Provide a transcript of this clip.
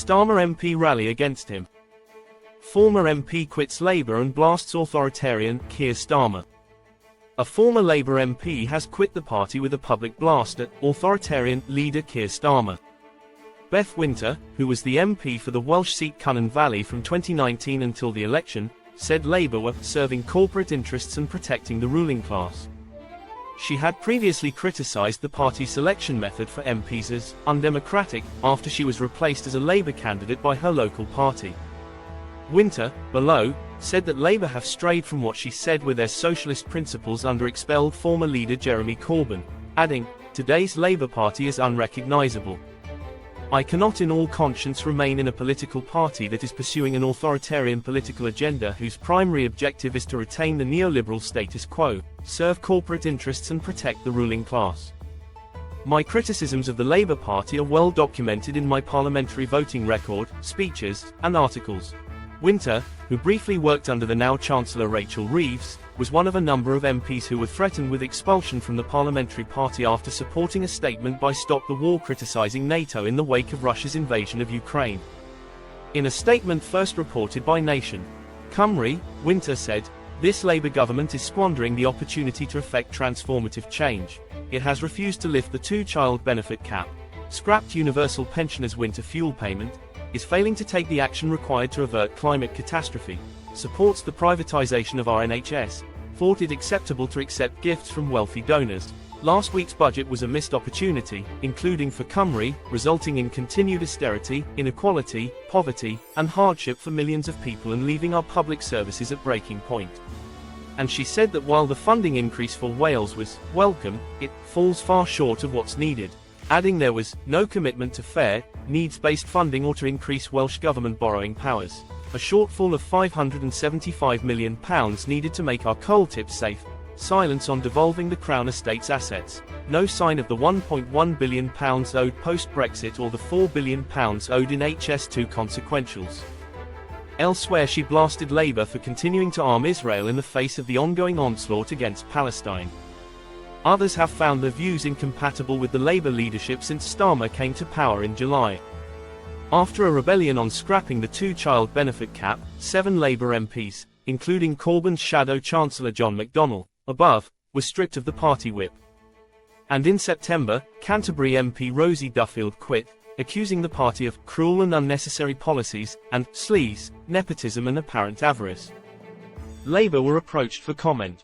Starmer MP rally against him. Former MP quits Labour and blasts authoritarian Keir Starmer. A former Labour MP has quit the party with a public blast at authoritarian leader Keir Starmer. Beth Winter, who was the MP for the Welsh seat Cynon Valley from 2019 until the election, said Labour were serving corporate interests and protecting the ruling class. She had previously criticised the party's selection method for MPs as undemocratic after she was replaced as a Labour candidate by her local party. Winter, below, said that Labour have strayed from what she said were their socialist principles under expelled former leader Jeremy Corbyn, adding, "Today's Labour Party is unrecognisable. I cannot in all conscience remain in a political party that is pursuing an authoritarian political agenda whose primary objective is to retain the neoliberal status quo, serve corporate interests and protect the ruling class. My criticisms of the Labour Party are well documented in my parliamentary voting record, speeches, and articles." Winter, who briefly worked under the now Chancellor Rachel Reeves, was one of a number of MPs who were threatened with expulsion from the parliamentary party after supporting a statement by Stop the War criticising NATO in the wake of Russia's invasion of Ukraine. In a statement first reported by Nation Cymru, Winter said, "This Labour government is squandering the opportunity to effect transformative change. It has refused to lift the two-child benefit cap, scrapped universal pensioners' winter fuel payment, is failing to take the action required to avert climate catastrophe, supports the privatisation of our NHS, thought it acceptable to accept gifts from wealthy donors. Last week's budget was a missed opportunity, including for Cymru, resulting in continued austerity, inequality, poverty, and hardship for millions of people and leaving our public services at breaking point." And she said that while the funding increase for Wales was welcome, it falls far short of what's needed, adding there was no commitment to fair, needs-based funding or to increase Welsh Government borrowing powers. A shortfall of £575 million needed to make our coal tips safe, silence on devolving the Crown Estate's assets, no sign of the £1.1 billion owed post-Brexit or the £4 billion owed in HS2 consequentials. Elsewhere she blasted Labour for continuing to arm Israel in the face of the ongoing onslaught against Palestine. Others have found their views incompatible with the Labour leadership since Starmer came to power in July. After a rebellion on scrapping the two-child benefit cap, 7 Labour MPs, including Corbyn's shadow Chancellor John McDonnell, above, were stripped of the party whip. And in September, Canterbury MP Rosie Duffield quit, accusing the party of cruel and unnecessary policies, and sleaze, nepotism and apparent avarice. Labour were approached for comment.